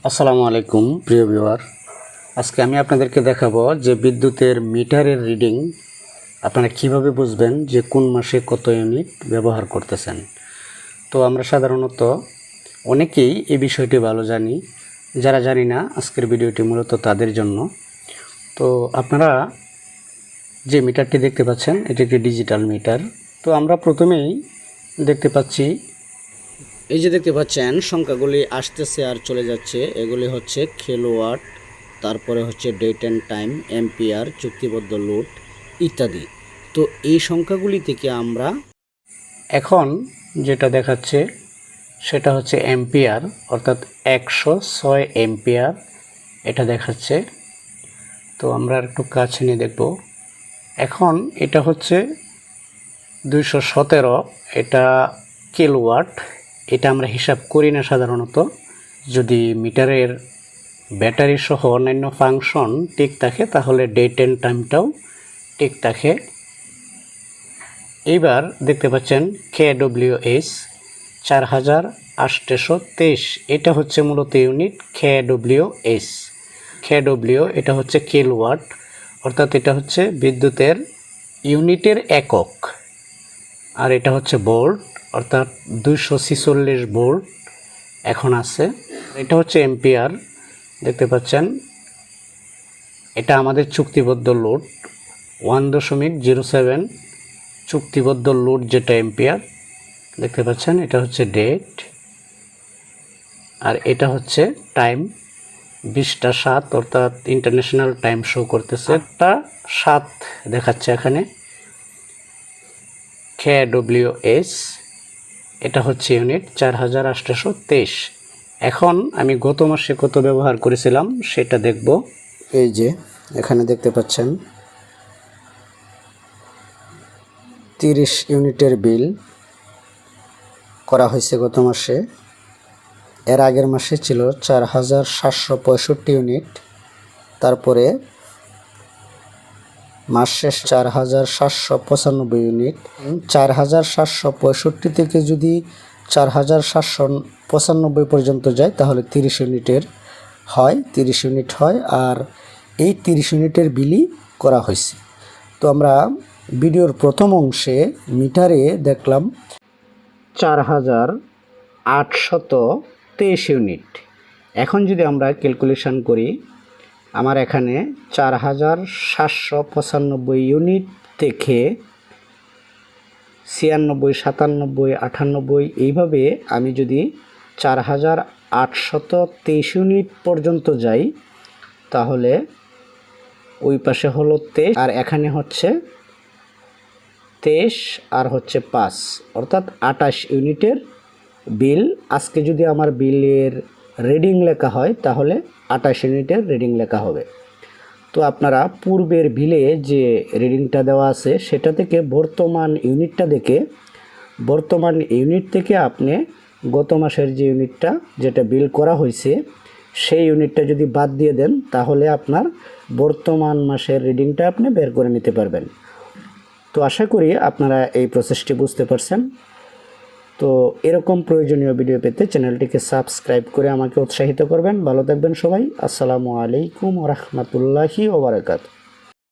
আসসালামু আলাইকুম প্রিয় ভিউয়ার। আজকে আমি আপনাদেরকে দেখাবো যে বিদ্যুতের মিটারের রিডিং আপনারা কিভাবে বুঝবেন যে কোন মাসে কত ইউনিট ব্যবহার করতেছেন। তো আমরা সাধারণত অনেকেই এই বিষয়টি ভালো জানি, যারা জানি না আজকের ভিডিওটি মূলত তাদের জন্য। তো আপনারা যে মিটারটি দেখতে পাচ্ছেন এটি একটি ডিজিটাল মিটার। তো আমরা প্রথমেই দেখতে পাচ্ছি, এই যে দেখতে পাচ্ছেন সংখ্যাগুলি আসতেছে আর চলে যাচ্ছে, এগুলি হচ্ছে কিলোওয়াট, তারপরে হচ্ছে ডেট অ্যান্ড টাইম, এম্পিয়ার, চুক্তিবদ্ধ লোড ইত্যাদি। তো এই সংখ্যাগুলি থেকে আমরা এখন যেটা দেখাচ্ছে সেটা হচ্ছে এম্পিয়ার, অর্থাৎ 106 এম্পিয়ার এটা দেখাচ্ছে। তো আমরা একটু কাছে নিয়ে দেখব। এখন এটা হচ্ছে 217, এটা কিলোওয়াট। এটা আমরা হিসাব করি না সাধারণত, যদি মিটারের ব্যাটারি সহ অন্যান্য ফাংশন ঠিক থাকে তাহলে ডেট অ্যান্ড টাইমটাও ঠিক থাকে। এইবার দেখতে পাচ্ছেন KWS 4823, এটা হচ্ছে মূলত ইউনিট KWS। KW এটা হচ্ছে কিলোওয়াট, অর্থাৎ এটা হচ্ছে বিদ্যুতের ইউনিটের একক। আর এটা হচ্ছে ভোল্ট, অর্থাৎ 246 ভোল্ট এখন আছে। এটা হচ্ছে এম্পিয়ার, দেখতে পাচ্ছেন এটা আমাদের চুক্তিবদ্ধ লোড 1.07 চুক্তিবদ্ধ লোড, যেটা এম্পিয়ার দেখতে পাচ্ছেন। এটা হচ্ছে ডেট, আর এটা হচ্ছে টাইম 20টা 7, অর্থাৎ ইন্টারন্যাশনাল টাইম শো করতেছে, 7 দেখাচ্ছে এখানে। KWS এটা হচ্ছে ইউনিট 4823। এখন আমি গত মাসে কত ব্যবহার করেছিলাম সেটা দেখব। এই যে এখানে দেখতে পাচ্ছেন 30 ইউনিটের বিল করা হয়েছে গত মাসে। এর আগের মাসে ছিল 4765 ইউনিট, তারপরে মাস শেষ 4795 ইউনিট। 4765 থেকে যদি 4795 পর্যন্ত যায় তাহলে 30 ইউনিটের হয়, 30 ইউনিট হয়। আর এই 30 ইউনিটের বিলই করা হয়েছে। তো আমরা ভিডিওর প্রথম অংশে মিটারে দেখলাম 4823 ইউনিট। এখন যদি আমরা ক্যালকুলেশন করি, আমার এখানে 4795 ইউনিট থেকে 96, 97, 98 এইভাবে আমি যদি 4823 ইউনিট পর্যন্ত যাই তাহলে ওই পাশে হলো 23 আর এখানে হচ্ছে 23 আর হচ্ছে 5, অর্থাৎ 28 ইউনিটের বিল। আজকে যদি আমার বিলের রিডিং লেখা হয় তাহলে 28 ইউনিটের রিডিং লেখা হবে। তো আপনারা পূর্বের বিলে যে রিডিংটা দেওয়া আছে সেটা থেকে বর্তমান ইউনিটটা দেখে, বর্তমান ইউনিট থেকে আপনি গত মাসের যে ইউনিটটা যেটা বিল করা হয়েছে সেই ইউনিটটা যদি বাদ দিয়ে দেন তাহলে আপনার বর্তমান মাসের রিডিংটা আপনি বের করে নিতে পারবেন। তো আশা করি আপনারা এই প্রসেসটি বুঝতে পারছেন। তো এরকম প্রয়োজনীয় ভিডিও পেতে চ্যানেলটিকে সাবস্ক্রাইব করে আমাকে উৎসাহিত করবেন। ভালো থাকবেন সবাই। আসসালামু আলাইকুম ওয়া রাহমাতুল্লাহি ওয়া বারাকাতুহু।